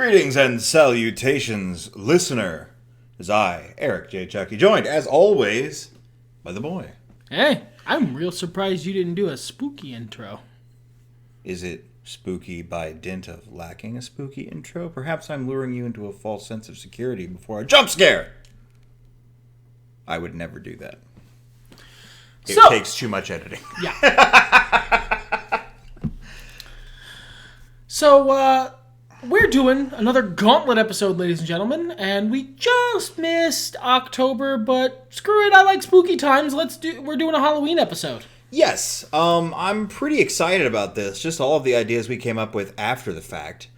Greetings and salutations, listener. As I, Eric J. Chucky, joined, as always, by the boy. Hey, I'm real surprised you didn't do a spooky intro. Is it spooky by dint of lacking a spooky intro? Perhaps I'm luring you into a false sense of security before a jump scare. I would never do that. It takes too much editing. Yeah. So, we're doing another Gauntlet episode, ladies and gentlemen, and we just missed October, but screw it, I like spooky times. We're doing a Halloween episode. Yes, I'm pretty excited about this. Just all of the ideas we came up with after the fact.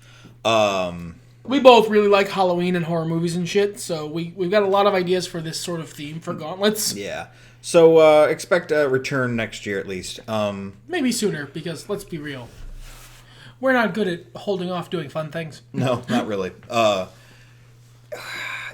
We both really like Halloween and horror movies and shit, so we've got a lot of ideas for this sort of theme for Gauntlets. Yeah. So, expect a return next year at least. Maybe sooner, because let's be real. We're not good at holding off doing fun things. No, not really.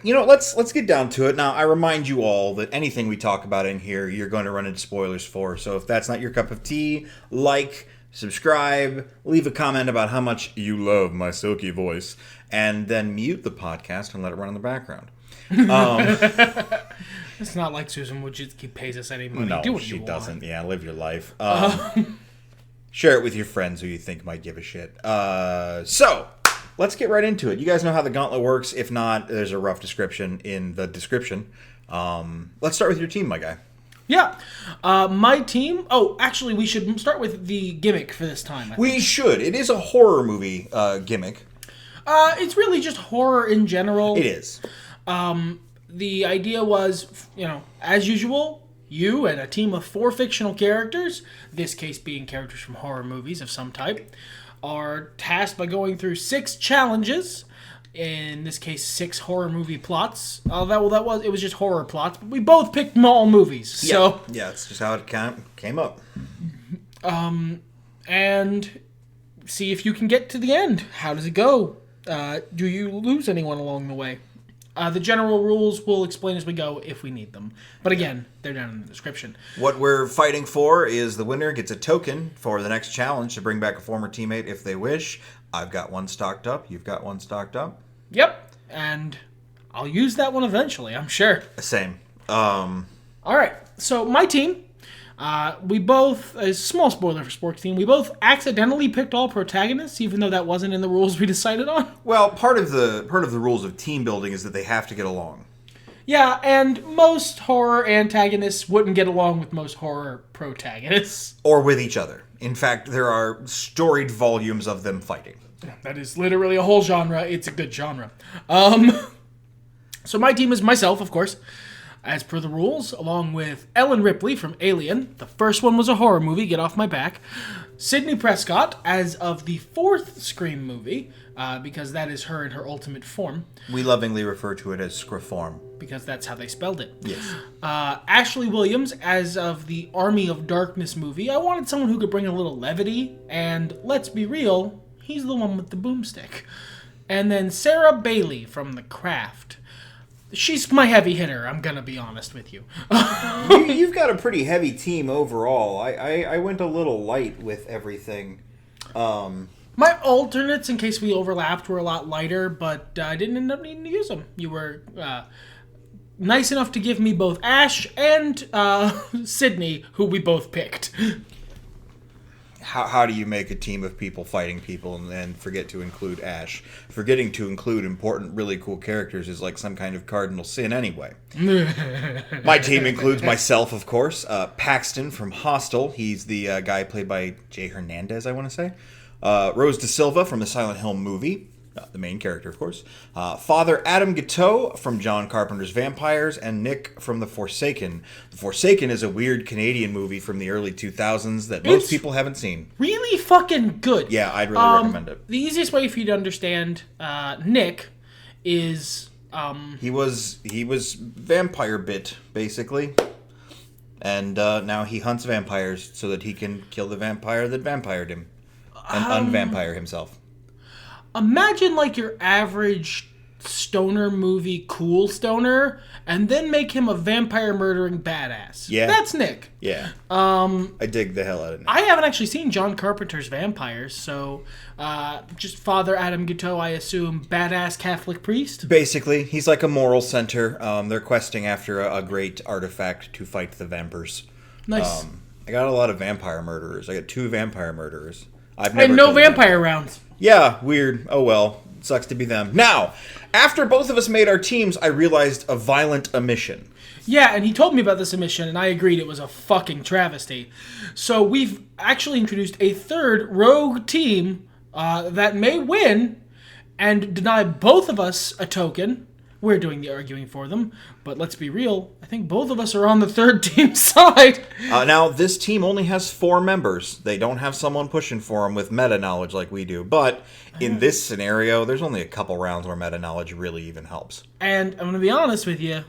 Let's get down to it. Now, I remind you all that anything we talk about in here, you're going to run into spoilers for. So if that's not your cup of tea, like, subscribe, leave a comment about how much you love my silky voice, and then mute the podcast and let it run in the background. It's not like Susan Wojcicki pays us any money. No, do what she you want. doesn't. Yeah, live your life. Share it with your friends who you think might give a shit. So, let's get right into it. You guys know how the Gauntlet works. If not, there's a rough description in the description. Let's start with your team, my guy. Yeah. My team... Oh, actually, we should start with the gimmick for this time. We should. It is a horror movie gimmick. It's really just horror in general. It is. The idea was, as usual... You and a team of 4 fictional characters, this case being characters from horror movies of some type, are tasked by going through 6 challenges. In this case, 6 horror movie plots. It was just horror plots, but we both picked all movies. So yeah, it's just how it came up. And see if you can get to the end. How does it go? Do you lose anyone along the way? The general rules we'll explain as we go if we need them. But again, they're down in the description. What we're fighting for is the winner gets a token for the next challenge to bring back a former teammate if they wish. I've got one stocked up. You've got one stocked up. Yep. And I'll use that one eventually, I'm sure. Same. All right. So my team, we both, a small spoiler for Sports Team, we both accidentally picked all protagonists, even though that wasn't in the rules we decided on. Well, part of the rules of team building is that they have to get along. Yeah, and most horror antagonists wouldn't get along with most horror protagonists. Or with each other. In fact, there are storied volumes of them fighting. That is literally a whole genre. It's a good genre. So my team is myself, of course, as per the rules, along with Ellen Ripley from Alien. The first one was a horror movie, get off my back. Sidney Prescott, as of the 4th Scream movie, because that is her in her ultimate form. We lovingly refer to it as Scriform. Because that's how they spelled it. Yes. Ashley Williams, as of the Army of Darkness movie. I wanted someone who could bring a little levity, and let's be real, he's the one with the boomstick. And then Sarah Bailey from The Craft. She's my heavy hitter, I'm gonna be honest with you. You've got a pretty heavy team overall. I went a little light with everything. My alternates, in case we overlapped, were a lot lighter, but I didn't end up needing to use them. You were nice enough to give me both Ash and Sydney, who we both picked. How do you make a team of people fighting people and forget to include Ash? Forgetting to include important, really cool characters is like some kind of cardinal sin anyway. My team includes myself, of course, Paxton from Hostel. He's the guy played by Jay Hernandez, I want to say. Rose Da Silva from the Silent Hill movie. The main character, of course. Father Adam Guiteau from John Carpenter's Vampires, and Nick from The Forsaken. The Forsaken is a weird Canadian movie from the early 2000s that most people haven't seen. Really fucking good. Yeah, I'd really recommend it. The easiest way for you to understand Nick is... He was vampire bit, basically. And now he hunts vampires so that he can kill the vampire that vampired him. And unvampire himself. Imagine like your average stoner movie cool stoner, and then make him a vampire murdering badass. Yeah. That's Nick. Yeah. I dig the hell out of Nick. I haven't actually seen John Carpenter's Vampires, so just Father Adam Guiteau, I assume, badass Catholic priest? Basically, he's like a moral center. They're questing after a great artifact to fight the vampires. Nice. I got a lot of vampire murderers. I got 2 vampire murderers. And no vampire rounds. Yeah, weird. Oh well. Sucks to be them. Now, after both of us made our teams, I realized a violent omission. Yeah, and he told me about this omission, and I agreed it was a fucking travesty. So we've actually introduced a third rogue team that may win and deny both of us a token. We're doing the arguing for them, but let's be real. I think both of us are on the third team side. Now, this team only has 4 members. They don't have someone pushing for them with meta-knowledge like we do. But in this scenario, there's only a couple rounds where meta-knowledge really even helps. And I'm going to be honest with you.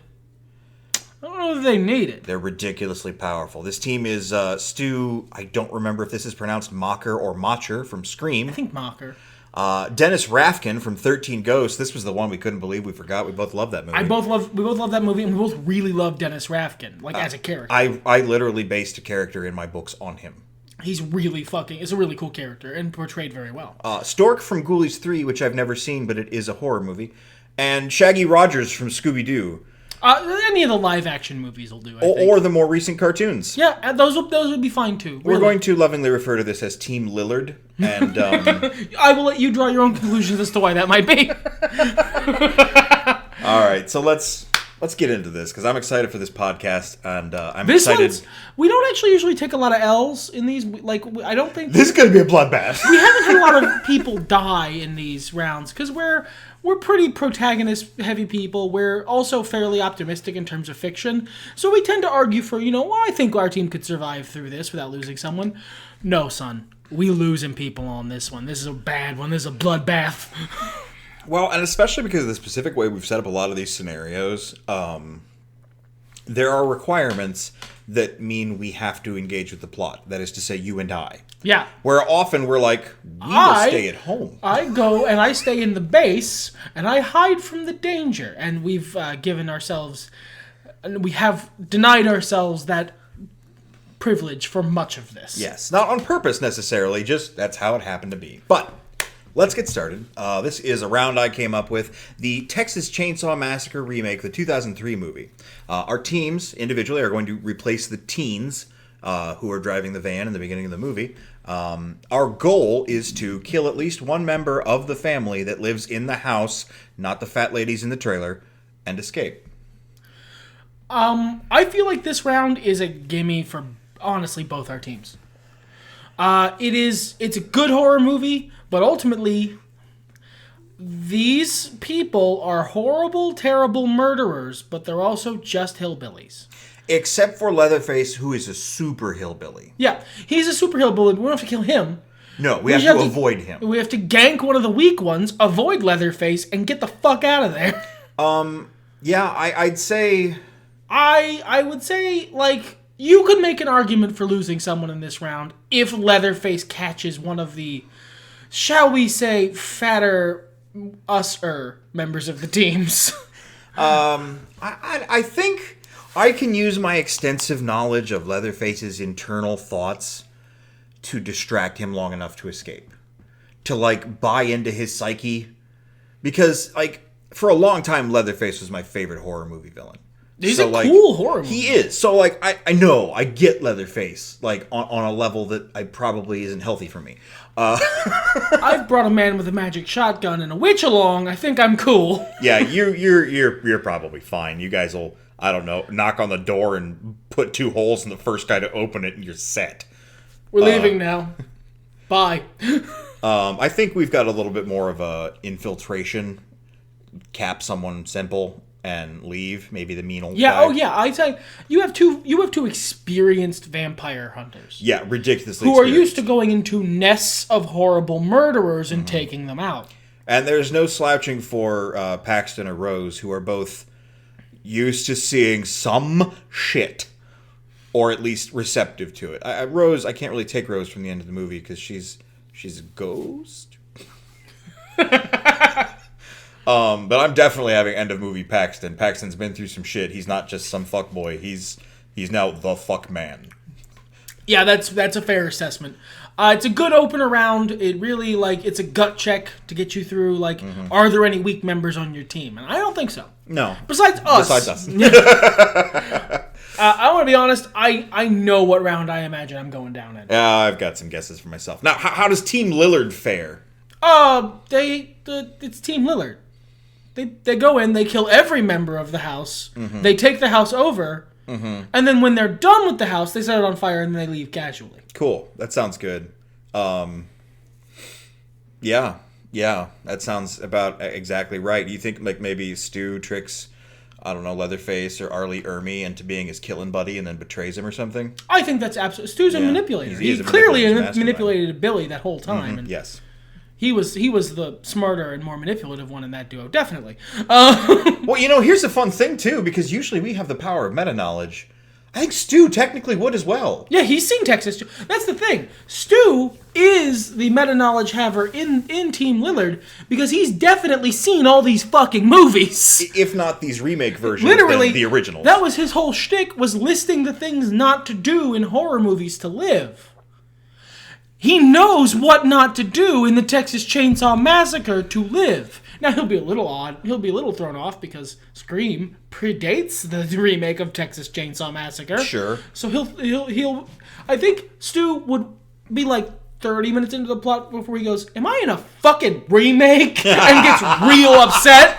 I don't know if they need it. They're ridiculously powerful. This team is Stu, I don't remember if this is pronounced Mocker or Motcher from Scream. I think Mocker. Dennis Rafkin from 13 Ghosts. This was the one we couldn't believe we forgot. We both loved that movie. We both love that movie, and we both really love Dennis Rafkin, as a character. I literally based a character in my books on him. He's really it's a really cool character and portrayed very well. Stork from Ghoulies 3, which I've never seen, but it is a horror movie. And Shaggy Rogers from Scooby-Doo. Any of the live-action movies will do, I think. Or the more recent cartoons. Yeah, those would be fine, too. We're going to lovingly refer to this as Team Lillard. And I will let you draw your own conclusions as to why that might be. All right, so let's get into this, because I'm excited for this podcast, and I'm this excited. We don't actually usually take a lot of L's in these. I don't think... This is going to be a bloodbath. We haven't had a lot of people die in these rounds, because we're pretty protagonist-heavy people. We're also fairly optimistic in terms of fiction. So we tend to argue for, I think our team could survive through this without losing someone. No, son. We losing people on this one. This is a bad one. This is a bloodbath. Well, and especially because of the specific way we've set up a lot of these scenarios, there are requirements that mean we have to engage with the plot. That is to say, you and I. Yeah. Where often we're like, we will stay at home. I go and I stay in the base, and I hide from the danger. And we've given ourselves, and we have denied ourselves that privilege for much of this. Yes. Not on purpose, necessarily. Just that's how it happened to be. But let's get started. This is a round I came up with. The Texas Chainsaw Massacre remake, the 2003 movie. Our teams, individually, are going to replace the teens who are driving the van in the beginning of the movie. Our goal is to kill at least one member of the family that lives in the house, not the fat ladies in the trailer, and escape. I feel like this round is a gimme for, honestly, both our teams. It's a good horror movie, but ultimately, these people are horrible, terrible murderers, but they're also just hillbillies. Except for Leatherface, who is a super hillbilly. Yeah, he's a super hillbilly, but we don't have to kill him. No, we have to avoid him. We have to gank one of the weak ones, avoid Leatherface, and get the fuck out of there. Yeah, I'd say... I would say, you could make an argument for losing someone in this round if Leatherface catches one of the, shall we say, fatter, us-er members of the teams. I think I can use my extensive knowledge of Leatherface's internal thoughts to distract him long enough to escape. To, buy into his psyche. Because, for a long time, Leatherface was my favorite horror movie villain. He's a cool horror movie. He is. So, I know, I get Leatherface, on a level that I probably isn't healthy for me. I've brought a man with a magic shotgun and a witch along. I think I'm cool. Yeah, you're probably fine. You guys will, I don't know, knock on the door and put 2 holes in the first guy to open it, and you're set. We're leaving now. Bye. I think we've got a little bit more of a infiltration. Cap someone simple and leave. Maybe the mean old guy. Oh yeah. I'd say you have two experienced vampire hunters. Yeah, ridiculously who are used to going into nests of horrible murderers and taking them out. And there's no slouching for Paxton or Rose, who are both used to seeing some shit. Or at least receptive to it. Rose, I can't really take Rose from the end of the movie because she's a ghost. But I'm definitely having end of movie Paxton. Paxton's been through some shit. He's not just some fuckboy. He's now the fuck man. Yeah, that's a fair assessment. It's a good opener round. It really, it's a gut check to get you through, are there any weak members on your team? And I don't think so. No. Besides us. I want to be honest, I know what round I imagine I'm going down in. I've got some guesses for myself. Now, how does Team Lillard fare? It's Team Lillard. They go in, they kill every member of the house, they take the house over, and then when they're done with the house, they set it on fire and they leave casually. Cool. That sounds good. Yeah, that sounds about exactly right. You think maybe Stu tricks, I don't know, Leatherface or Arlie Ermy into being his killing buddy and then betrays him or something? I think that's absolutely... Stu's a manipulator. He clearly manipulated Billy that whole time. And yes. He was the smarter and more manipulative one in that duo, definitely. Well, here's a fun thing, too, because usually we have the power of meta-knowledge. I think Stu technically would as well. Yeah, he's seen Texas. That's the thing. Stu is the meta-knowledge haver in Team Lillard because he's definitely seen all these fucking movies. If not these remake versions, literally, then the originals. That was his whole shtick, was listing the things not to do in horror movies to live. He knows what not to do in the Texas Chainsaw Massacre to live. Now, he'll be a little odd. He'll be a little thrown off because Scream predates the remake of Texas Chainsaw Massacre. Sure. So he'll I think Stu would be 30 minutes into the plot before he goes, am I in a fucking remake? And gets real upset.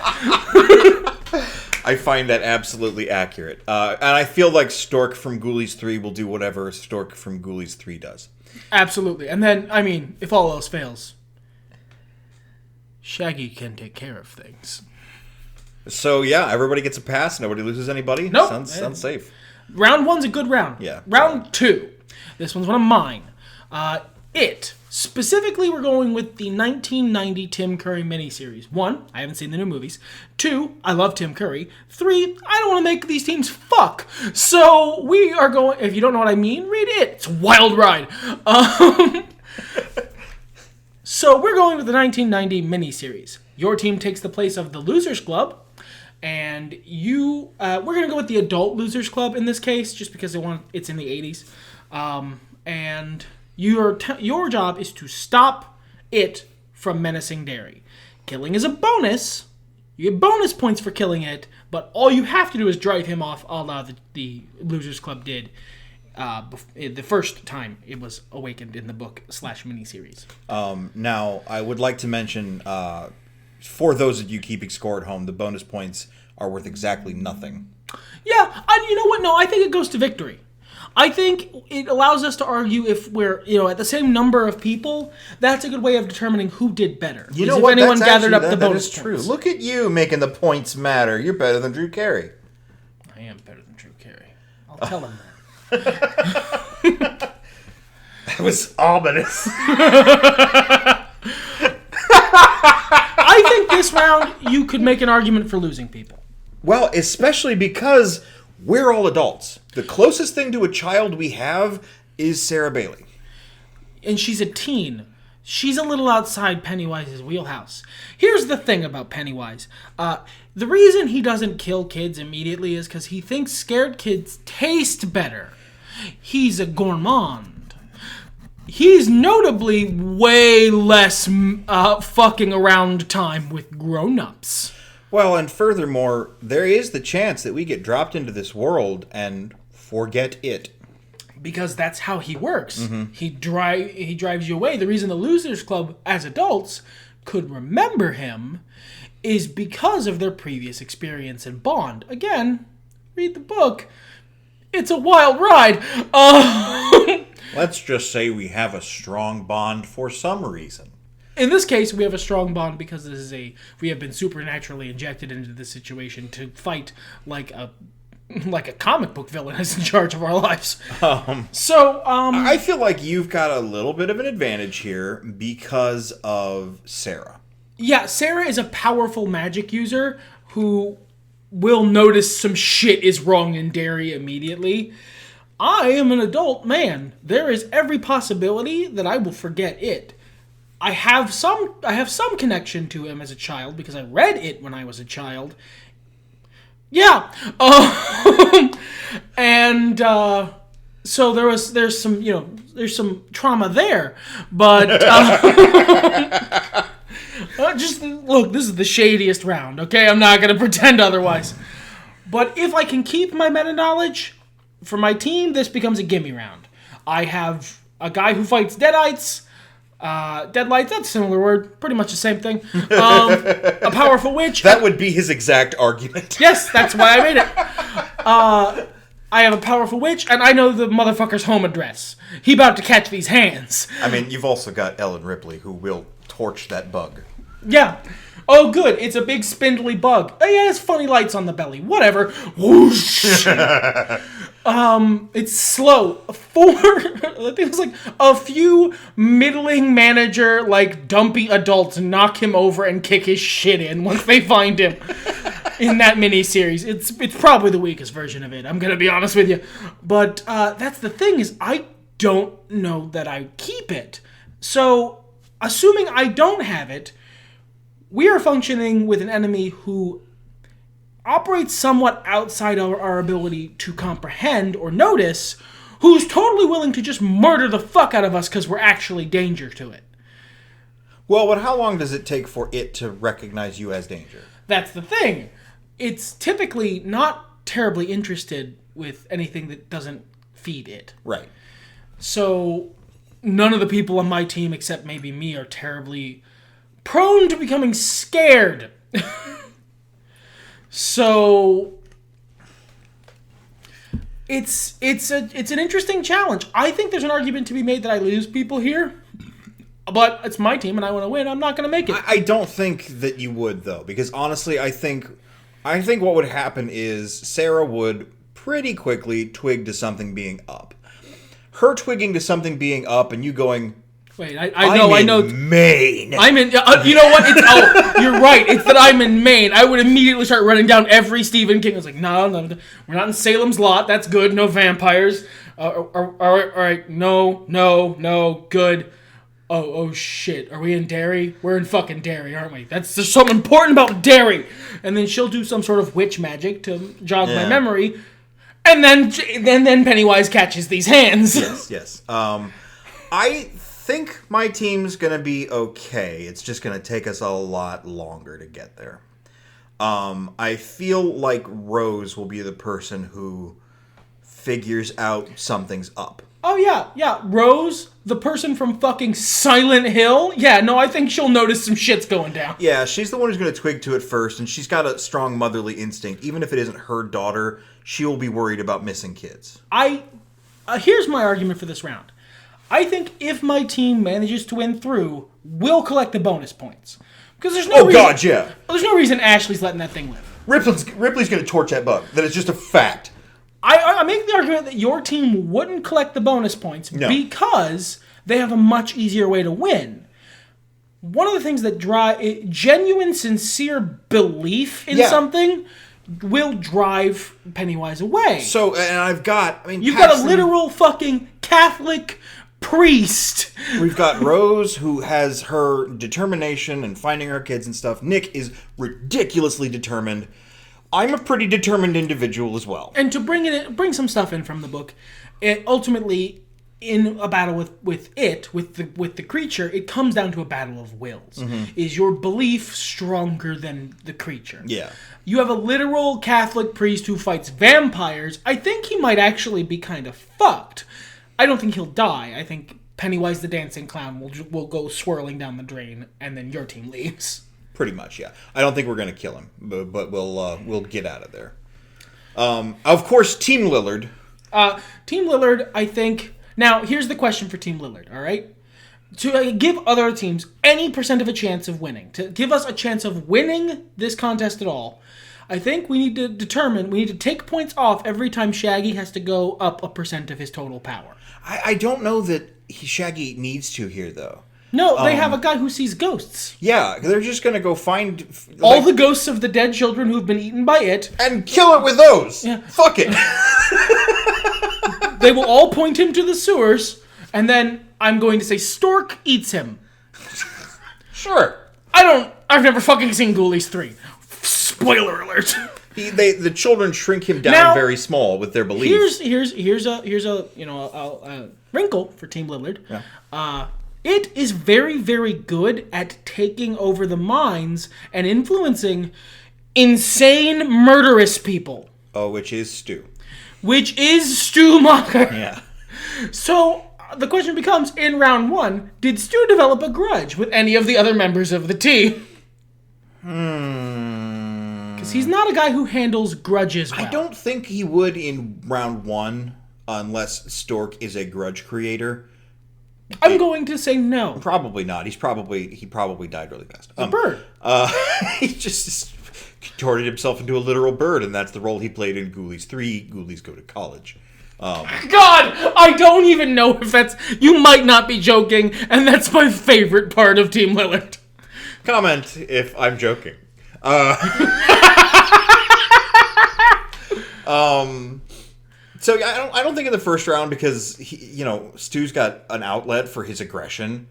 I find that absolutely accurate. And I feel like Stork from Ghoulies 3 will do whatever Stork from Ghoulies 3 does. Absolutely. And then, if all else fails, Shaggy can take care of things. So, yeah, everybody gets a pass. Nobody loses anybody. Nope. Sounds safe. Round 1's a good round. Yeah. Round 2. This one's one of mine. It. Specifically, we're going with the 1990 Tim Curry miniseries. 1, I haven't seen the new movies. 2, I love Tim Curry. 3, I don't want to make these teams fuck. So we are going, if you don't know what I mean, read it. It's a wild ride. So we're going with the 1990 miniseries. Your team takes the place of the Losers Club. And we're going to go with the adult Losers Club in this case, just because it's in the 80s. And your job is to stop it from menacing Derry. Killing is a bonus. You get bonus points for killing it, but all you have to do is drive him off, a la the Losers Club did the first time it was awakened in the book / miniseries. Now, I would like to mention, for those of you keeping score at home, the bonus points are worth exactly nothing. Yeah, you know what? No, I think it goes to victory. I think it allows us to argue if we're, at the same number of people. That's a good way of determining who did better. You know what? If anyone gathered up the bonus bonus points. That is true. Points. Look at you making the points matter. You're better than Drew Carey. I am better than Drew Carey. I'll tell him that. That was ominous. I think this round you could make an argument for losing people. Well, especially because we're all adults. The closest thing to a child we have is Sarah Bailey. And she's a teen. She's a little outside Pennywise's wheelhouse. Here's the thing about Pennywise. The reason he doesn't kill kids immediately is because he thinks scared kids taste better. He's a gourmand. He's notably way less fucking around time with grown-ups. Well, and furthermore, there is the chance that we get dropped into this world and forget it. Because that's how he works. Mm-hmm. He drives you away. The reason the Losers Club, as adults, could remember him is because of their previous experience and bond. Again, read the book. It's a wild ride. Let's just say we have a strong bond for some reason. In this case, we have a strong bond because we have been supernaturally injected into this situation to fight like a comic book villain is in charge of our lives. I feel like you've got a little bit of an advantage here because of Sarah. Yeah, Sarah is a powerful magic user who will notice some shit is wrong in Derry immediately. I am an adult man. There is every possibility that I will forget it. I have some connection to him as a child because I read it when I was a child. Yeah. And so there's some trauma there, but just look, this is the shadiest round, okay? I'm not going to pretend otherwise. But if I can keep my meta knowledge for my team, this becomes a gimme round. I have a guy who fights deadites. Deadlights, that's a similar word. Pretty much the same thing. A powerful witch. That would be his exact argument. Yes, that's why I made it. I have a powerful witch, and I know the motherfucker's home address. He about to catch these hands. I mean, you've also got Ellen Ripley, who will torch that bug. Yeah. Oh, good. It's a big spindly bug. Oh, yeah, it's funny lights on the belly. Whatever. Whoosh. It's slow. I think it's like a few middling manager, like, dumpy adults knock him over and kick his shit in once they find him in that miniseries. It's probably the weakest version of it. I'm going to be honest with you. But that's the thing is I don't know that I keep it. So, assuming I don't have it, we are functioning with an enemy who operates somewhat outside our ability to comprehend or notice, who's totally willing to just murder the fuck out of us because we're actually danger to it. Well, but how long does it take for it to recognize you as danger? That's the thing. It's typically not terribly interested with anything that doesn't feed it. Right. So, none of the people on my team, except maybe me, are terribly prone to becoming scared. So it's an interesting challenge. I think there's an argument to be made that I lose people here, but it's my team and I want to win. I'm not going to make it. I don't think that you would, though, because honestly, I think what would happen is Sarah would pretty quickly twig to something being up. Her twigging to something being up and you going, wait, I know. Maine. I'm in. You know what? You're right. It's that I'm in Maine. I would immediately start running down every Stephen King. I was like, no, we're not in Salem's Lot. That's good. No vampires. All right. No. Good. Oh shit. Are we in Derry? We're in fucking Derry, aren't we? There's something important about Derry. And then she'll do some sort of witch magic to jog my memory, and then Pennywise catches these hands. Yes. I think my team's gonna be okay. It's just gonna take us a lot longer to get there. I feel like Rose will be the person who figures out something's up. Oh yeah. Rose, the person from fucking Silent Hill. Yeah, no, I think she'll notice some shit's going down. Yeah, she's the one who's gonna twig to it first, and she's got a strong motherly instinct. Even if it isn't her daughter, she will be worried about missing kids. Here's my argument for this round. I think if my team manages to win through, we'll collect the bonus points. Because there's no reason, God, yeah. There's no reason Ashley's letting that thing live. Ripley's going to torch that bug. That is just a fact. I make the argument that your team wouldn't collect the bonus points because they have a much easier way to win. One of the things that drive genuine, sincere belief in something will drive Pennywise away. So, and you've got a literal fucking Catholic priest. We've got Rose, who has her determination and finding her kids and stuff. Nick is ridiculously determined. I'm a pretty determined individual as well. And to bring some stuff in from the book, ultimately, in a battle with the creature, it comes down to a battle of wills. Mm-hmm. Is your belief stronger than the creature? Yeah. You have a literal Catholic priest who fights vampires. I think he might actually be kind of fucked. I don't think he'll die. I think Pennywise the Dancing Clown will go swirling down the drain, and then your team leaves. Pretty much, yeah. I don't think we're going to kill him, but we'll get out of there. Of course, Team Lillard. Team Lillard, I think... Now, here's the question for Team Lillard, all right? To give other teams any % of a chance of winning, to give us a chance of winning this contest at all, I think we need to take points off every time Shaggy has to go up a % of his total power. I don't know that Shaggy needs to here, though. No, they have a guy who sees ghosts. Yeah, they're just going to go find... all the ghosts of the dead children who've been eaten by it. And kill it with those! Yeah. Fuck it! They will all point him to the sewers, and then I'm going to say Stork eats him. Sure. I've never fucking seen Ghoulies 3. Spoiler alert. The children shrink him down Now, very small with their beliefs. Here's a wrinkle for Team Lillard. Yeah. It is very, very good at taking over the minds and influencing insane, murderous people. Oh, which is Stu. Which is Stu Macher. Yeah. So, the question becomes, in round 1, did Stu develop a grudge with any of the other members of the team? Because he's not a guy who handles grudges well. I don't think he would in round 1 unless Stork is a grudge creator. I'm going to say no. Probably not. He probably died really fast. A bird. He just contorted himself into a literal bird, and that's the role he played in Ghoulies 3. Ghoulies Go to College. God, I don't even know if that's... You might not be joking, and that's my favorite part of Team Lillard. Comment if I'm joking. So I don't think in the first round because Stu's got an outlet for his aggression,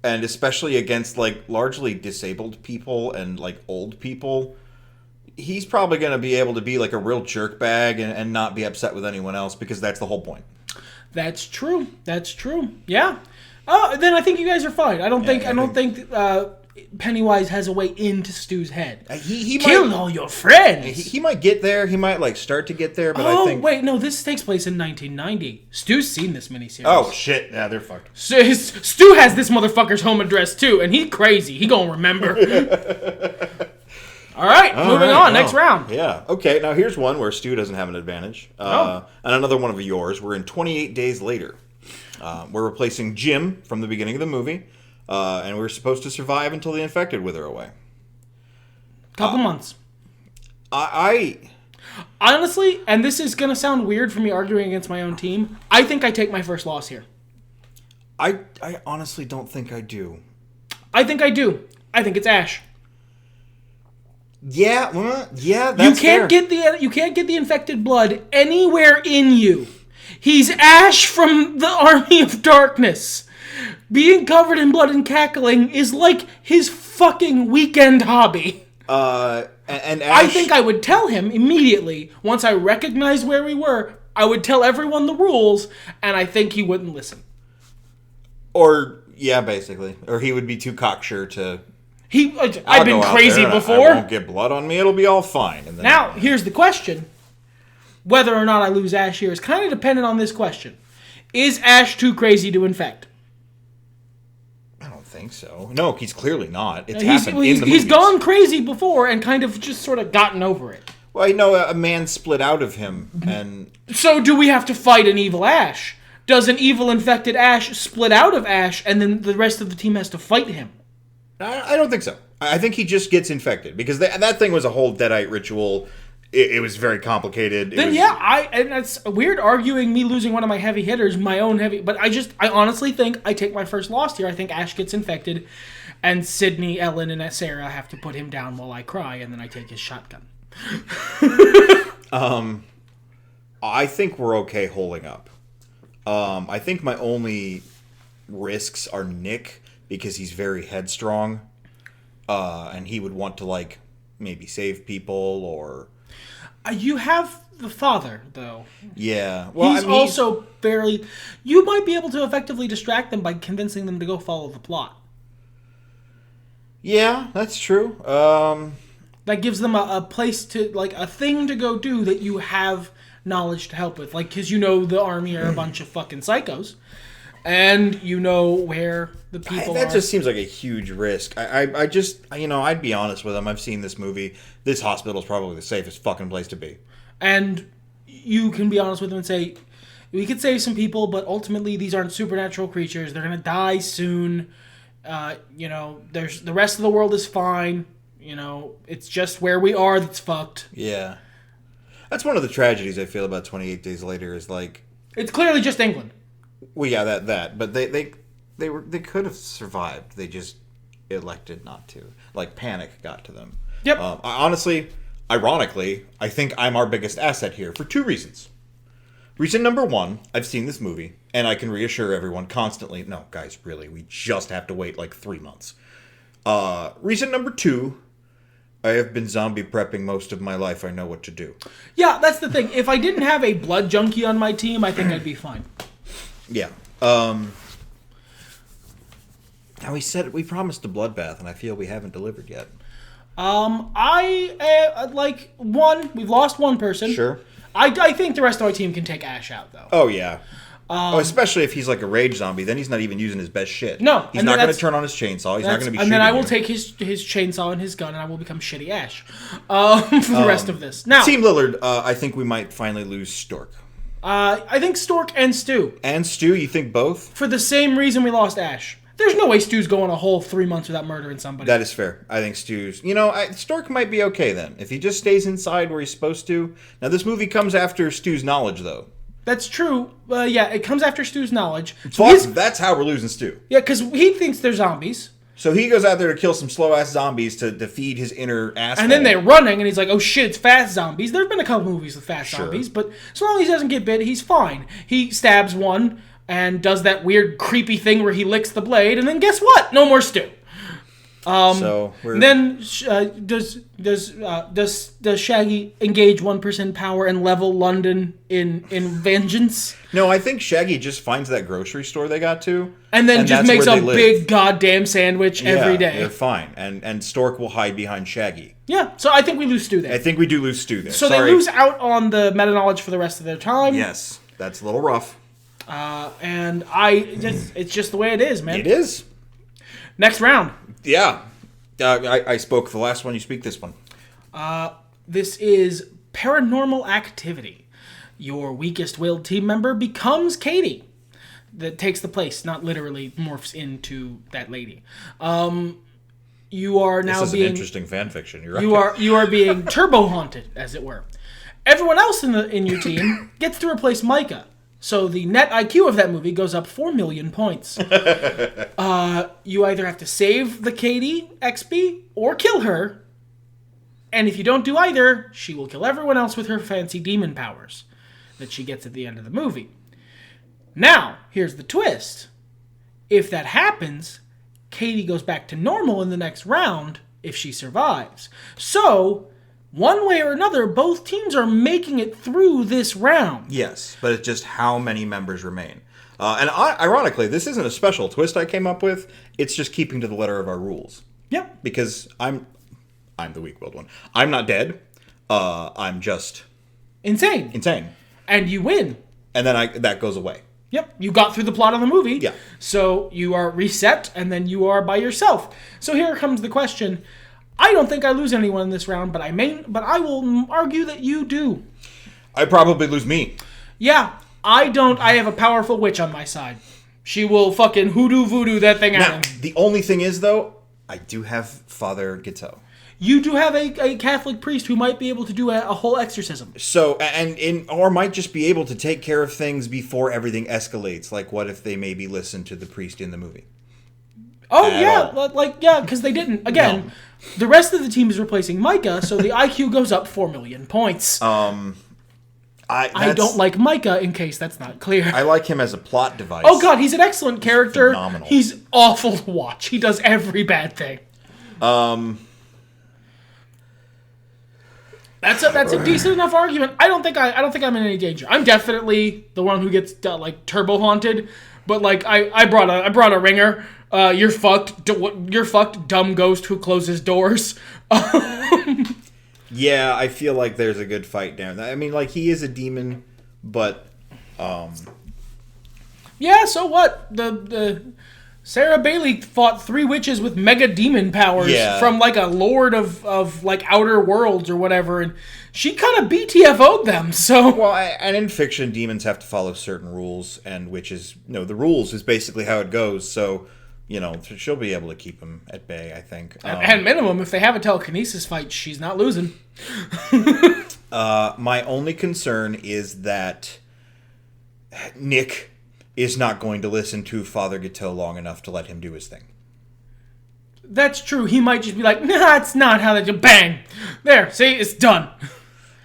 and especially against like largely disabled people and like old people, he's probably going to be able to be like a real jerkbag and not be upset with anyone else because that's the whole point. That's true. Yeah. Then I think you guys are fine. I don't think Pennywise has a way into Stu's head. He Kill might, all your friends. He might get there. He might like start to get there, but I think. Wait, no. This takes place in 1990. Stu's seen this miniseries. Oh shit! Yeah, they're fucked. Stu has this motherfucker's home address too, and he crazy. He gonna remember. All right, moving on. Next round. Yeah. Okay. Now here's one where Stu doesn't have an advantage, and another one of yours. We're in 28 Days Later. We're replacing Jim from the beginning of the movie. And we're supposed to survive until the infected wither away. Couple months. I honestly, and this is gonna sound weird for me arguing against my own team, I think I take my first loss here. I honestly don't think I do. I think I do. I think it's Ash. Yeah, that's fair. You can't get the infected blood anywhere in you. He's Ash from the Army of Darkness. Being covered in blood and cackling is like his fucking weekend hobby. And Ash... I think I would tell him immediately, once I recognized where we were, I would tell everyone the rules, and I think he wouldn't listen. Basically. Or he would be too cocksure to... I've been crazy before. I won't get blood on me, it'll be all fine. And then, now, here's the question. Whether or not I lose Ash here is kind of dependent on this question. Is Ash too crazy to infect? I don't think so. No, he's clearly not. It's happened in the movies. He's gone crazy before and kind of just sort of gotten over it. Well, a man split out of him, and... So do we have to fight an evil Ash? Does an evil infected Ash split out of Ash, and then the rest of the team has to fight him? I don't think so. I think he just gets infected, because that thing was a whole Deadite ritual. It was very complicated. And that's weird arguing me losing one of my heavy hitters, my own heavy... But I honestly think I take my first loss here. I think Ash gets infected, and Sydney, Ellen, and Sarah have to put him down while I cry, and then I take his shotgun. I think we're okay holding up. I think my only risks are Nick, because he's very headstrong, and he would want to, maybe save people, or... You have the father, though. Yeah. Well, he's also fairly... You might be able to effectively distract them by convincing them to go follow the plot. Yeah, that's true. That gives them a place to... a thing to go do that you have knowledge to help with. Because the army are a bunch of fucking psychos. And you know where the people That just seems like a huge risk. I just, I'd be honest with them. I've seen this movie. This hospital's probably the safest fucking place to be. And you can be honest with them and say, we could save some people, but ultimately these aren't supernatural creatures. They're going to die soon. There's the rest of the world is fine. It's just where we are that's fucked. Yeah. That's one of the tragedies I feel about 28 Days Later is it's clearly just England. Well, yeah, that, but they could have survived. They just elected not to. Panic got to them. Yep. Honestly, ironically, I think I'm our biggest asset here for two reasons. Reason number one, I've seen this movie, and I can reassure everyone constantly, no, guys, really, we just have to wait 3 months. Reason number 2, I have been zombie prepping most of my life. I know what to do. Yeah, that's the thing. If I didn't have a blood junkie on my team, I think I'd be fine. Yeah. Now we promised a bloodbath, and I feel we haven't delivered yet. We've lost one person. Sure. I think the rest of my team can take Ash out, though. Oh, yeah. Especially if he's like a rage zombie, then he's not even using his best shit. No. He's not going to turn on his chainsaw. He's not going to be shooting. And then I will take his chainsaw and his gun, and I will become shitty Ash for the rest of this. Now, Team Lillard, I think we might finally lose Stork. I think Stork and Stu. And Stu, you think both? For the same reason we lost Ash. There's no way Stu's going a whole 3 months without murdering somebody. That is fair. I think Stu's... Stork might be okay then. If he just stays inside where he's supposed to. Now, this movie comes after Stu's knowledge, though. That's true. Yeah, it comes after Stu's knowledge. So that's how we're losing Stu. Yeah, because he thinks they're zombies. So he goes out there to kill some slow-ass zombies to feed his inner asshole. And then they're running, and he's like, oh shit, it's fast zombies. There have been a couple movies with fast zombies, but as long as he doesn't get bit, he's fine. He stabs one and does that weird, creepy thing where he licks the blade, and then guess what? No more Stu. Then does Shaggy engage 1% power and level London in vengeance? No, I think Shaggy just finds that grocery store they got to, and then just makes a big goddamn sandwich every day. They're fine, and Stork will hide behind Shaggy. Yeah, so I think we lose Stu there. I think we do lose Stu there. So they lose out on the meta knowledge for the rest of their time. Yes, that's a little rough. And it's just the way it is, man. It is. Next round. Yeah. I spoke the last one. You speak this one. This is Paranormal Activity. Your weakest willed team member becomes Katie. That takes the place, not literally morphs into that lady. You are now this is being an interesting fan fiction. You're right. You are being turbo haunted, as it were. Everyone else in your team gets to replace Micah. So the net IQ of that movie goes up 4 million points. You either have to save the Katie XP or kill her. And if you don't do either, she will kill everyone else with her fancy demon powers that she gets at the end of the movie. Now, here's the twist. If that happens, Katie goes back to normal in the next round if she survives. So, one way or another, both teams are making it through this round. Yes, but it's just how many members remain. Ironically, this isn't a special twist I came up with. It's just keeping to the letter of our rules. Yep. Because I'm the weak-willed one. I'm not dead. I'm just... Insane. And you win. And then that goes away. Yep. You got through the plot of the movie. Yeah. So you are reset, and then you are by yourself. So here comes the question... I don't think I lose anyone in this round, but I will argue that you do. I probably lose me. Yeah, I don't. I have a powerful witch on my side. She will fucking hoodoo voodoo that thing out. The only thing is, though, I do have Father Guiteau. You do have a Catholic priest who might be able to do a whole exorcism. So, or might just be able to take care of things before everything escalates. Like, what if they maybe listen to the priest in the movie? Oh, yeah, because they didn't. Again, no. The rest of the team is replacing Micah, so the IQ goes up 4 million points. I don't like Micah, in case that's not clear. I like him as a plot device. Oh, God, he's an excellent character. Phenomenal. He's awful to watch. He does every bad thing. That's a decent enough argument. I don't think I'm in any danger. I'm definitely the one who gets turbo haunted, but I brought a ringer. You're fucked. You're fucked, dumb ghost who closes doors. Yeah, I feel like there's a good fight down there. I mean, he is a demon, but yeah. So what? The Sarah Bailey fought 3 witches with mega demon powers from a lord of outer worlds or whatever, and she kind of BTFO'd them. So and in fiction, demons have to follow certain rules, and witches, the rules is basically how it goes. So. She'll be able to keep him at bay, I think. At minimum, if they have a telekinesis fight, she's not losing. My only concern is that Nick is not going to listen to Father Guiteau long enough to let him do his thing. That's true. He might just be like, nah, it's not how they do. Bang! There, see, it's done.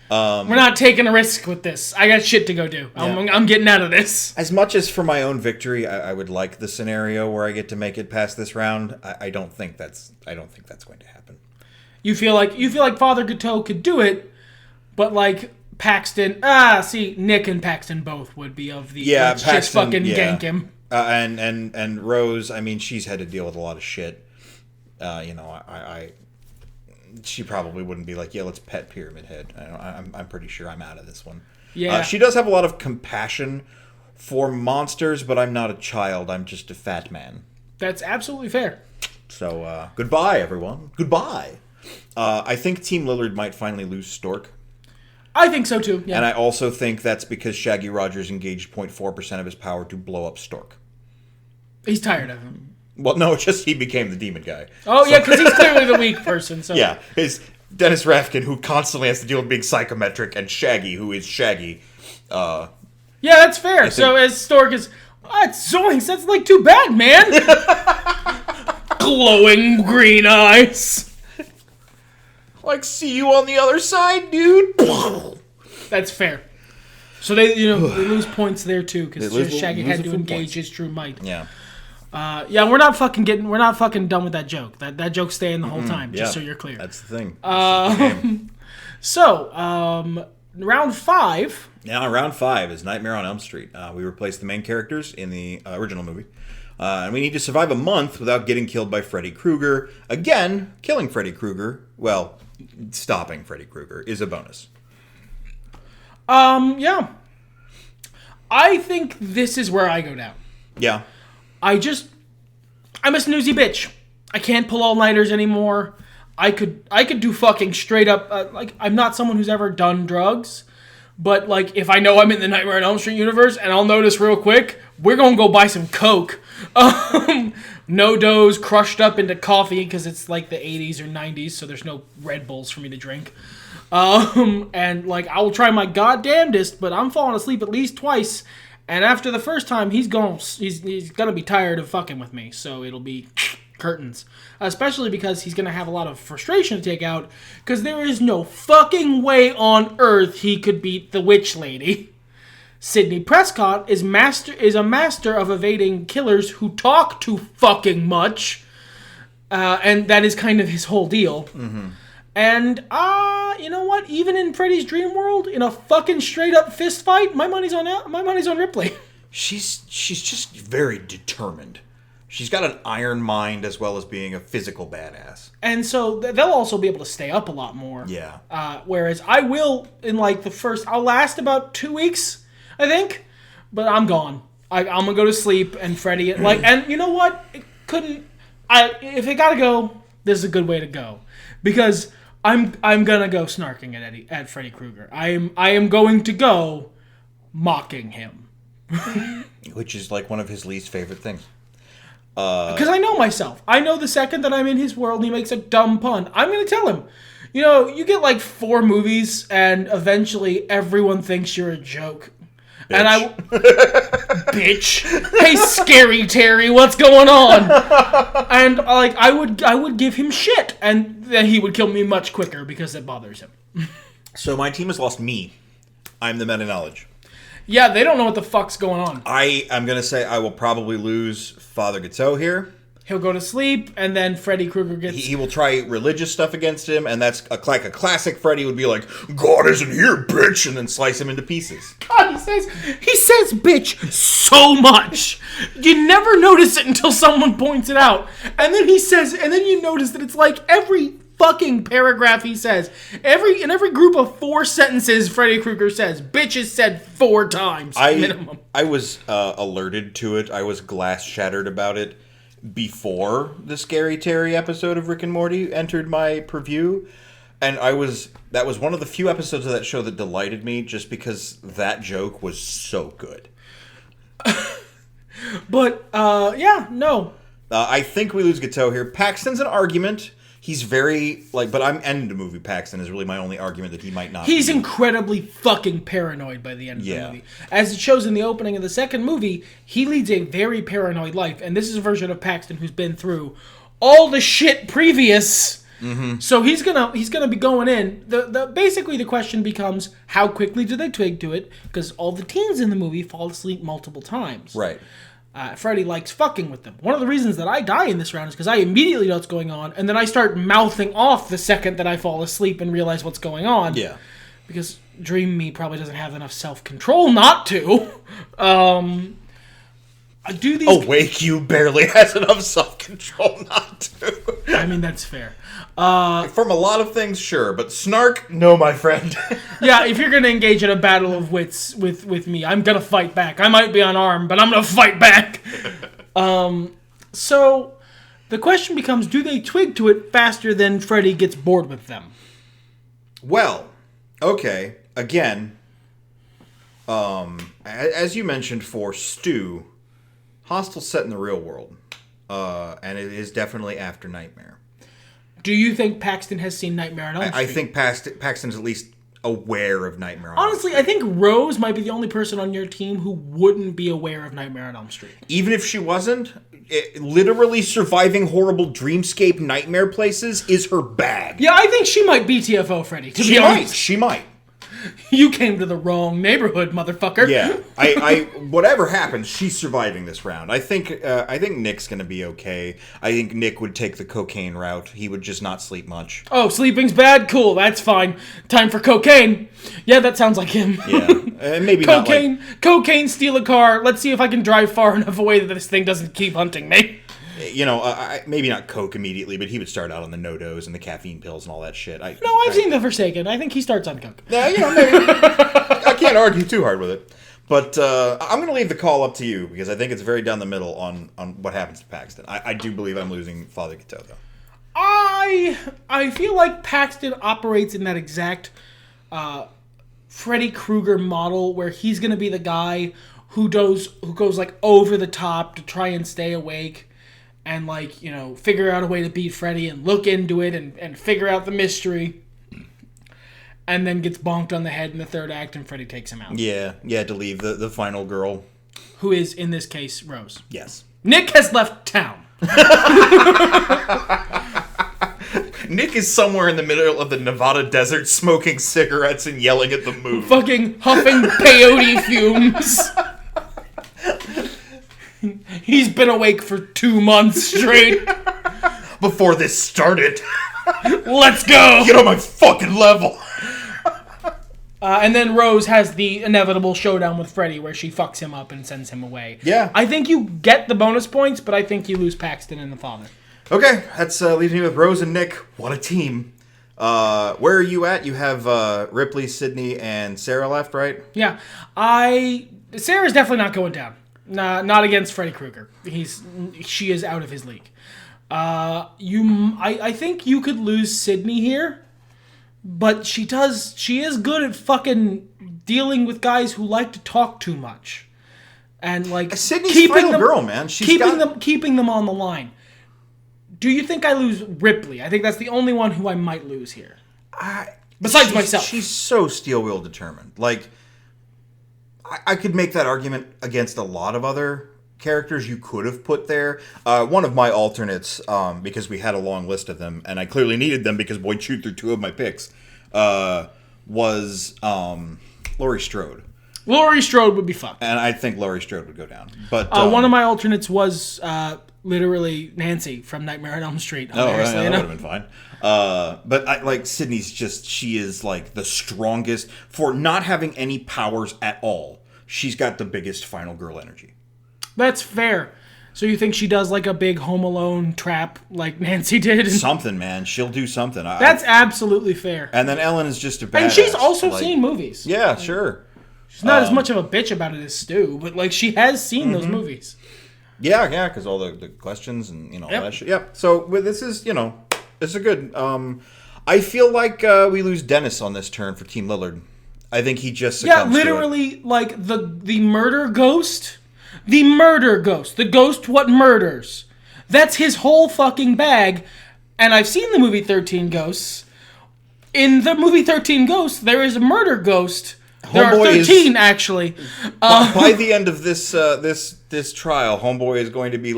We're not taking a risk with this. I got shit to go do. I'm getting out of this. As much as for my own victory, I would like the scenario where I get to make it past this round. I don't think that's going to happen. You feel like Father Gateau could do it, but like Paxton, Nick and Paxton both would be of the Paxton, just fucking gank him. And Rose, I mean, she's had to deal with a lot of shit. She probably wouldn't be like, let's pet Pyramid Head. I'm pretty sure I'm out of this one. Yeah. She does have a lot of compassion for monsters, but I'm not a child. I'm just a fat man. That's absolutely fair. So, goodbye, everyone. Goodbye. I think Team Lillard might finally lose Stork. I think so, too. Yeah. And I also think that's because Shaggy Rogers engaged 0.4% of his power to blow up Stork. He's tired of him. Well, no, it's just he became the demon guy. Oh, so. Yeah, because he's clearly the weak person. So. Yeah, it's Dennis Rafkin, who constantly has to deal with being psychometric, and Shaggy, who is Shaggy. Yeah, that's fair. So as Stork is... Zoinks, that's like too bad, man. Glowing green eyes. Like, see you on the other side, dude. That's fair. So they lose points there too because Shaggy had to engage his true might. Yeah. We're not fucking done with that joke. That joke's staying the whole time, just so you're clear. That's the thing. Round 5. Now, round 5 is Nightmare on Elm Street. We replaced the main characters in the original movie. And we need to survive a month without getting killed by Freddy Krueger. Again, killing Freddy Krueger, stopping Freddy Krueger is a bonus. Yeah. I think this is where I go down. Yeah. I'm a snoozy bitch. I can't pull all-nighters anymore. I could do fucking straight up, I'm not someone who's ever done drugs, but, if I know I'm in the Nightmare on Elm Street universe and I'll notice real quick, we're gonna go buy some Coke. No doughs crushed up into coffee because it's like the 80s or 90s, so there's no Red Bulls for me to drink. And, I will try my goddamnedest, but I'm falling asleep at least twice. And after the first time, he's gonna be tired of fucking with me, so it'll be curtains. Especially because he's gonna have a lot of frustration to take out, because there is no fucking way on earth he could beat the witch lady. Sidney Prescott is a master of evading killers who talk too fucking much, and that is kind of his whole deal. Mm-hmm. And, you know what? Even in Freddy's Dream World, in a fucking straight-up fist fight, my money's on Ripley. She's just very determined. She's got an iron mind as well as being a physical badass. And so they'll also be able to stay up a lot more. Yeah. Whereas I will, I'll last about 2 weeks, I think, but I'm gone. I'm gonna go to sleep, and Freddy, and you know what? If it gotta go, this is a good way to go. Because I'm gonna go snarking at Freddy Krueger. I am going to go mocking him, which is one of his least favorite things. Because I know myself. I know the second that I'm in his world, he makes a dumb pun, I'm gonna tell him. You get 4 movies, and eventually everyone thinks you're a joke. Bitch. And bitch. Hey, Scary Terry, what's going on? And I would give him shit, and then he would kill me much quicker because it bothers him. So my team has lost me. I'm the meta-knowledge. Yeah, they don't know what the fuck's going on. I'm gonna say I will probably lose Father Gateau here. He'll go to sleep, and then Freddy Krueger gets... He will try religious stuff against him, and that's a classic Freddy would be like, God isn't here, bitch, and then slice him into pieces. God, he says bitch so much. You never notice it until someone points it out. And then you notice that it's every fucking paragraph he says. In every group of 4 sentences Freddy Krueger says, bitch is said 4 times minimum. I was alerted to it. I was glass shattered about it before the Scary Terry episode of Rick and Morty entered my purview, and that was one of the few episodes of that show that delighted me just because that joke was so good. But no. I think we lose Gateau here. Paxton's an argument. He's very, but I'm ending the movie. Paxton is really my only argument that he might not He's incredibly fucking paranoid by the end of the movie. As it shows in the opening of the second movie, he leads a very paranoid life. And this is a version of Paxton who's been through all the shit previous So he's gonna be going in. Basically the question becomes, how quickly do they twig to it? Because all the teens in the movie fall asleep multiple times. Right. Freddy likes fucking with them. One of the reasons that I die in this round is because I immediately know what's going on, and then I start mouthing off the second that I fall asleep and realize what's going on. Yeah. Because Dream Me probably doesn't have enough self-control not to. Do these... Awake You barely has enough self-control not to. I mean, that's fair. From a lot of things, sure, but snark, no, my friend. Yeah, if you're going to engage in a battle of wits with me, I'm going to fight back. I might be unarmed, but I'm going to fight back. So the question becomes, do they twig to it faster than Freddy gets bored with them? Well, okay, again, as you mentioned for Stu, Hostel's set in the real world, and it is definitely after Nightmare. Do you think Paxton has seen Nightmare on Elm Street? I think Paxton's at least aware of Nightmare on Honestly, Elm Street. I think Rose might be the only person on your team who wouldn't be aware of Nightmare on Elm Street. Even if she wasn't, literally surviving horrible dreamscape nightmare places is her bag. Yeah, I think she might BTFO Freddy, to be honest. She might. You came to the wrong neighborhood, motherfucker. Yeah, I whatever happens, she's surviving this round. I think Nick's gonna be okay. I think Nick would take the cocaine route. He would just not sleep much. Oh, sleeping's bad? Cool, that's fine. Time for cocaine. Yeah, that sounds like him. Yeah, maybe cocaine, not like... Cocaine, steal a car. Let's see if I can drive far enough away that this thing doesn't keep hunting me. You know, maybe not coke immediately, but he would start out on the no-dose and the caffeine pills and all that shit. I've seen The Forsaken. I think he starts on coke. Yeah, you know, maybe. I can't argue too hard with it. But I'm going to leave the call up to you, because I think it's very down the middle on what happens to Paxton. I do believe I'm losing Father Cato, though. I feel like Paxton operates in that exact Freddy Krueger model, where he's going to be the guy who goes like over the top to try and stay awake. And, like, you know, figure out a way to beat Freddy and look into it and figure out the mystery. And then gets bonked on the head in the third act and Freddy takes him out. Yeah, to leave the final girl. Who is, in this case, Rose. Yes. Nick has left town. Nick is somewhere in the middle of the Nevada desert smoking cigarettes and yelling at the moon. Fucking huffing peyote fumes. He's been awake for 2 months straight. Before this started. Let's go! Get on my fucking level! And then Rose has the inevitable showdown with Freddy, where she fucks him up and sends him away. Yeah. I think you get the bonus points, but I think you lose Paxton and the father. Okay, that's leaves me with Rose and Nick. What a team. Where are you at? You have Ripley, Sydney, and Sarah left, right? Yeah. Sarah's definitely not going down. Nah, not against Freddy Krueger. She is out of his league. I think you could lose Sydney here, but she is good at fucking dealing with guys who like to talk too much, and like Sydney's final girl, man. Keeping them on the line. Do you think I lose Ripley? I think that's the only one who I might lose here. Besides myself, she's so steel wheel determined. Like, I could make that argument against a lot of other characters you could have put there. One of my alternates, because we had a long list of them, and I clearly needed them because Boyd chewed through 2 of my picks, was Laurie Strode. Laurie Strode would be fucked. And I think Laurie Strode would go down. But one of my alternates was literally Nancy from Nightmare on Elm Street. Oh, yeah, that would have been fine. But Sydney's she is like the strongest for not having any powers at all. She's got the biggest final girl energy. That's fair. So you think she does like a big Home Alone trap like Nancy did? Something, man. She'll do something. That's absolutely fair. And then Ellen is just a badass. And she's also seen movies. Yeah, sure. She's not as much of a bitch about it as Stu, but like she has seen those movies. Yeah, because all the questions and all that shit. Yep. So this is it's a good. I feel like we lose Dennis on this turn for Team Lillard. I think he just succumbs literally like the murder ghost, the ghost what murders. That's his whole fucking bag. And I've seen the movie 13 Ghosts. In the movie 13 Ghosts, there is a murder ghost. There are 13 actually. By the end of this trial, Homeboy is going to be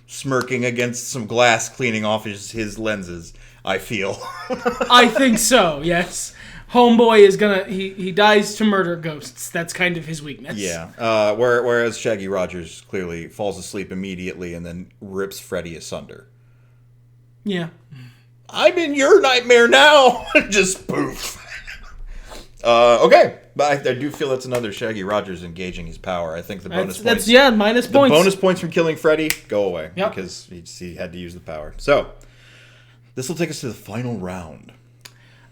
smirking against some glass, cleaning off his lenses. I feel. I think so, yes. Homeboy is gonna... He dies to murder ghosts. That's kind of his weakness. Yeah. Whereas Shaggy Rogers clearly falls asleep immediately and then rips Freddy asunder. Yeah. I'm in your nightmare now! Just poof. Okay. But I do feel that's another Shaggy Rogers engaging his power. I think the bonus points... minus points. The bonus points from killing Freddy go away. Yep. Because he had to use the power. So, this will take us to the final round.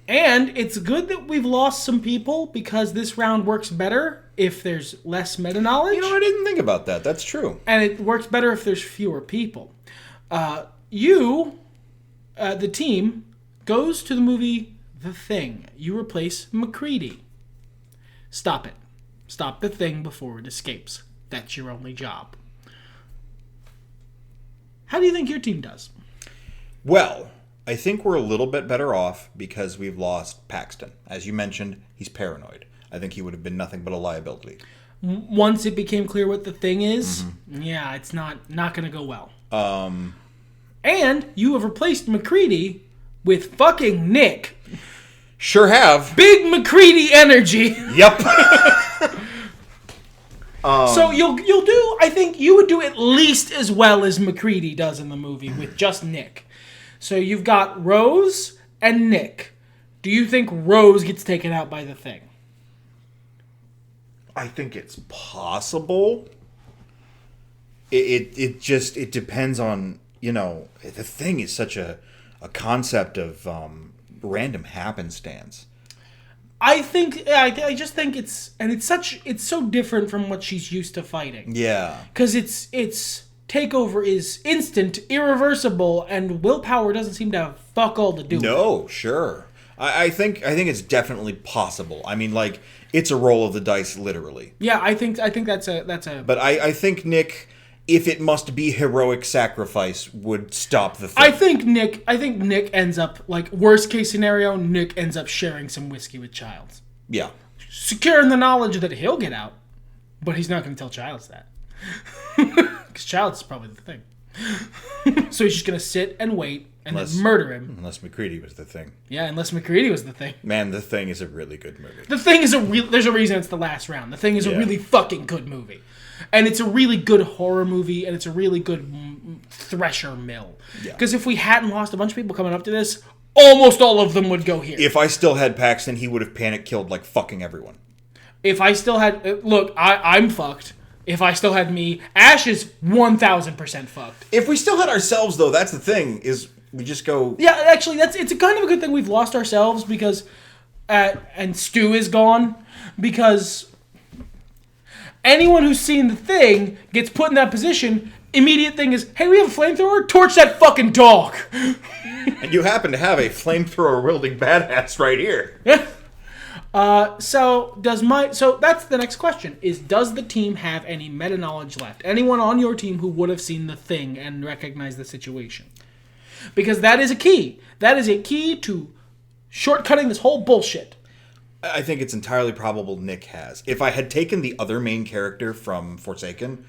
And it's good that we've lost some people because this round works better if there's less meta knowledge. You know, I didn't think about that. That's true. And it works better if there's fewer people. The team, goes to the movie The Thing. You replace MacReady. Stop it. Stop the thing before it escapes. That's your only job. How do you think your team does? Well, I think we're a little bit better off because we've lost Paxton. As you mentioned, he's paranoid. I think he would have been nothing but a liability. Once it became clear what the thing is, yeah, it's not going to go well. And you have replaced MacReady with fucking Nick. Sure have. Big MacReady energy. Yep. So you'll do, I think you would do at least as well as MacReady does in the movie with just Nick. So you've got Rose and Nick. Do you think Rose gets taken out by the thing? I think it's possible. It depends on, the thing is such a concept of random happenstance. I just think it's so different from what she's used to fighting. Yeah. Because it's takeover is instant, irreversible, and willpower doesn't seem to have fuck all to do with it. No, sure. I think it's definitely possible. I mean, like, it's a roll of the dice, literally. Yeah, I think that's a. But I think Nick, if it must be heroic sacrifice, would stop the thing. I think Nick ends up, like, worst case scenario, Nick ends up sharing some whiskey with Childs. Yeah. Secure in the knowledge that he'll get out, but he's not going to tell Childs that. Because Childs is probably the thing. So he's just going to sit and wait and then murder him. Unless MacReady was the thing. Yeah, unless MacReady was the thing. Man, The Thing is a really good movie. The Thing is there's a reason it's the last round. The Thing is a really fucking good movie. And it's a really good horror movie, and it's a really good thresher mill. Because if we hadn't lost a bunch of people coming up to this, almost all of them would go here. If I still had Paxton, he would have panic killed like fucking everyone. If I still had... Look, I'm fucked. If I still had me, Ash is 1,000% fucked. If we still had ourselves, though, that's the thing, is we just go... Yeah, actually, it's a kind of a good thing we've lost ourselves because... and Stu is gone because... Anyone who's seen the thing gets put in that position. Immediate thing is, hey, we have a flamethrower? Torch that fucking dog. And you happen to have a flamethrower wielding badass right here. So that's the next question is, does the team have any meta knowledge left? Anyone on your team who would have seen the thing and recognized the situation? Because that is a key. That is a key to shortcutting this whole bullshit. I think it's entirely probable Nick has. If I had taken the other main character from Forsaken,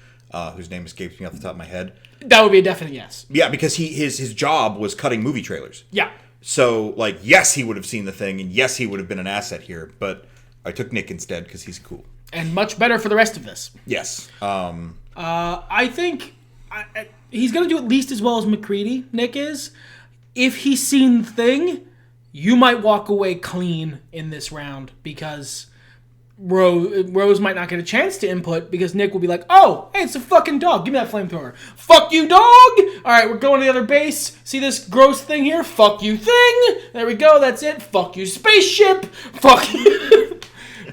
whose name escapes me off the top of my head, that would be a definite yes. Yeah, because his job was cutting movie trailers. Yeah. So, like, yes, he would have seen the thing, and yes, he would have been an asset here, but I took Nick instead because he's cool. And much better for the rest of this. Yes. I think he's going to do at least as well as MacReady, Nick is. If he's seen the thing... You might walk away clean in this round because Rose might not get a chance to input because Nick will be like, oh, hey, it's a fucking dog. Give me that flamethrower. Fuck you, dog. All right, we're going to the other base. See this gross thing here? Fuck you, thing. There we go. That's it. Fuck you, spaceship. Fuck you.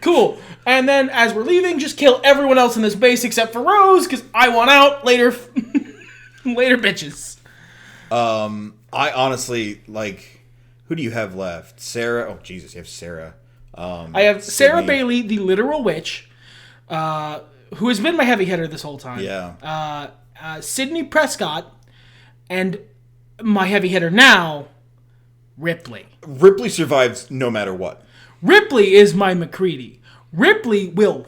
Cool. And then as we're leaving, just kill everyone else in this base except for Rose because I want out later. Later, bitches. I honestly, like... Who do you have left? Sarah? Oh, Jesus, you have Sarah. I have Sarah Bailey, the literal witch, who has been my heavy hitter this whole time. Yeah. Sydney Prescott, and my heavy hitter now, Ripley. Ripley survives no matter what. Ripley is my MacReady. Ripley will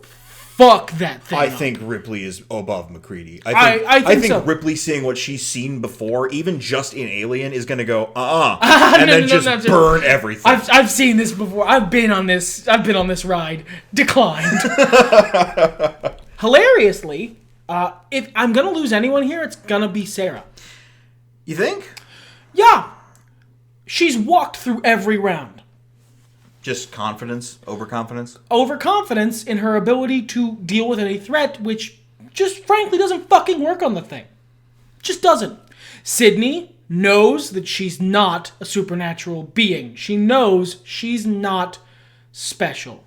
fuck that thing I up. think Ripley is above McCready. I think so. Ripley seeing what she's seen before, even just in Alien, is going to go and then burn everything. I've seen this before. I've been on this ride. Declined. Hilariously, if I'm gonna lose anyone here, it's gonna be Sarah. You think? Yeah, she's walked through every round. Just confidence, overconfidence? Overconfidence in her ability to deal with any threat, which just frankly doesn't fucking work on the thing. Just doesn't. Sydney knows that she's not a supernatural being. She knows she's not special.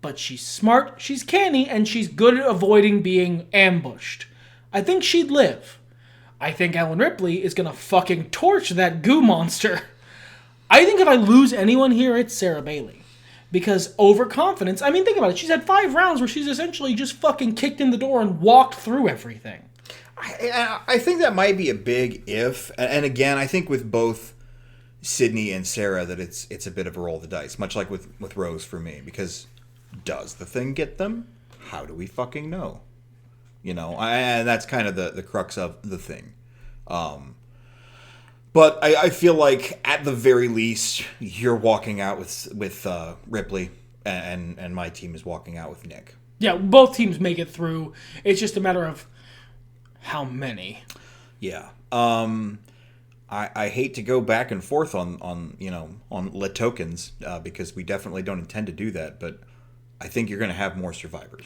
But she's smart, she's canny, and she's good at avoiding being ambushed. I think she'd live. I think Ellen Ripley is gonna fucking torch that goo monster. I think if I lose anyone here, it's Sarah Bailey. Because overconfidence, I mean, think about it. She's had 5 rounds where she's essentially just fucking kicked in the door and walked through everything. I think that might be a big if. And again, I think with both Sydney and Sarah that it's a bit of a roll of the dice. Much like with Rose for me. Because does the thing get them? How do we fucking know? You know, and that's kind of the crux of the thing. But I feel like at the very least you're walking out with Ripley, and my team is walking out with Nick. Yeah, both teams make it through. It's just a matter of how many. Yeah. I hate to go back and forth on Le tokens because we definitely don't intend to do that, but I think you're going to have more survivors.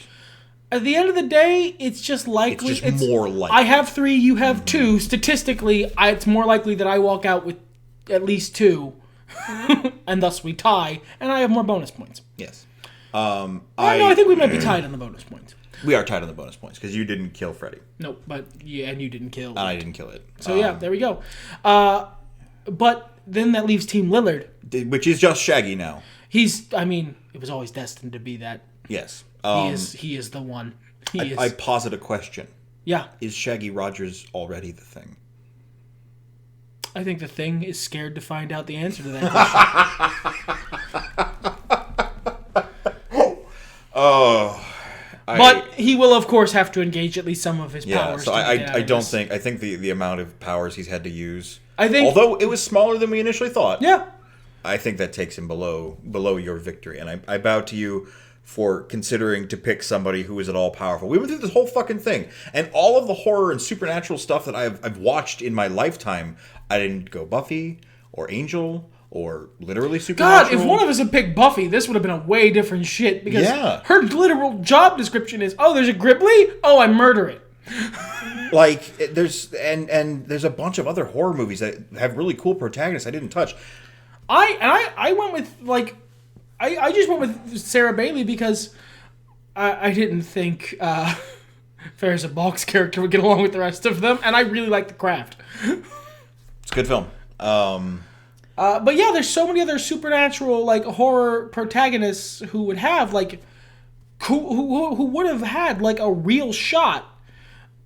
At the end of the day, it's just likely. It's just more likely. I have 3, you have 2. Statistically, it's more likely that I walk out with at least 2, and thus we tie, and I have more bonus points. Yes. I think we might be tied on the bonus points. We are tied on the bonus points because you didn't kill Freddy. Nope, but yeah, and you didn't kill. And I didn't kill it. So yeah, there we go. But then that leaves Team Lillard, which is just Shaggy now. It was always destined to be that. Yes. He is the one. I posit a question. Yeah. Is Shaggy Rogers already the Thing? I think the Thing is scared to find out the answer to that question. But he will, of course, have to engage at least some of his powers. So I think the amount of powers he's had to use, although it was smaller than we initially thought. Yeah. I think that takes him below your victory, and I bow to you for considering to pick somebody who is at all powerful. We went through this whole fucking thing, and all of the horror and supernatural stuff that I've watched in my lifetime. I didn't go Buffy or Angel or literally supernatural. God, if one of us had picked Buffy, this would have been a way different shit because her literal job description is, "Oh, there's a Gribbly? Oh, I murder it." Like there's a bunch of other horror movies that have really cool protagonists I didn't touch. I went with I just went with Sarah Bailey because I didn't think Ferris Balk's character would get along with the rest of them, and I really like The Craft. It's a good film. But yeah, there's so many other supernatural horror protagonists who would have who would have had a real shot,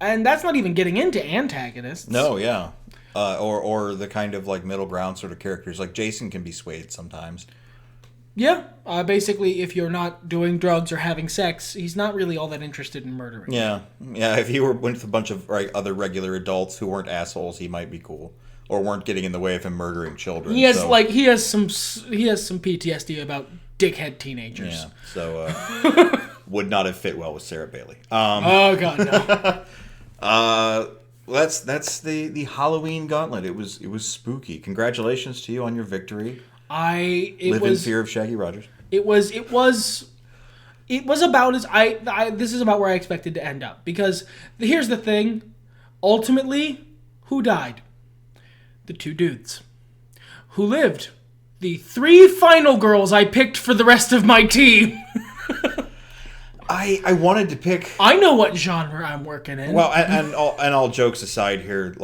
and that's not even getting into antagonists. No, yeah. Or the kind of middle ground sort of characters. Like Jason can be swayed sometimes. Yeah. Basically, if you're not doing drugs or having sex, he's not really all that interested in murdering. Yeah. Yeah, if he went with a bunch of other regular adults who weren't assholes, he might be cool. Or weren't getting in the way of him murdering children. He has some PTSD about dickhead teenagers. Yeah. So would not have fit well with Sarah Bailey. Oh god, no. That's the Halloween Gauntlet. It was spooky. Congratulations to you on your victory. Live in fear of Shaggy Rogers. It was about as this is about where I expected to end up, because here's the thing. Ultimately, who died? The 2 dudes. Who lived? The 3 final girls I picked for the rest of my team. I wanted to pick. I know what genre I'm working in. Well, and all jokes aside here,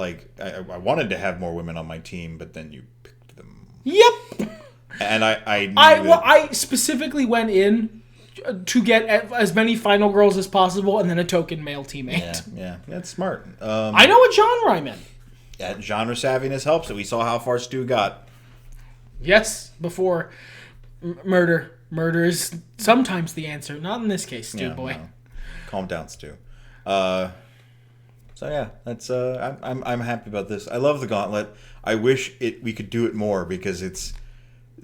I wanted to have more women on my team, but then you picked them. Yep. And I specifically went in to get as many final girls as possible, and then a token male teammate. Yeah, that's smart. I know what genre I'm in. That genre savviness helps. We saw how far Stu got. Yes, before murder. Murder is sometimes the answer. Not in this case, Stu boy. Hometowns too. So yeah, that's I'm happy about this. I love the Gauntlet. I wish we could do it more because it's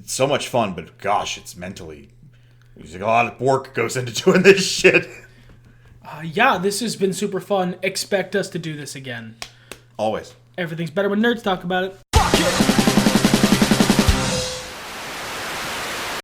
so much fun. But gosh, it's mentally. There's a lot of work goes into doing this shit. Yeah, this has been super fun. Expect us to do this again. Always. Everything's better when nerds talk about it. Fuck it!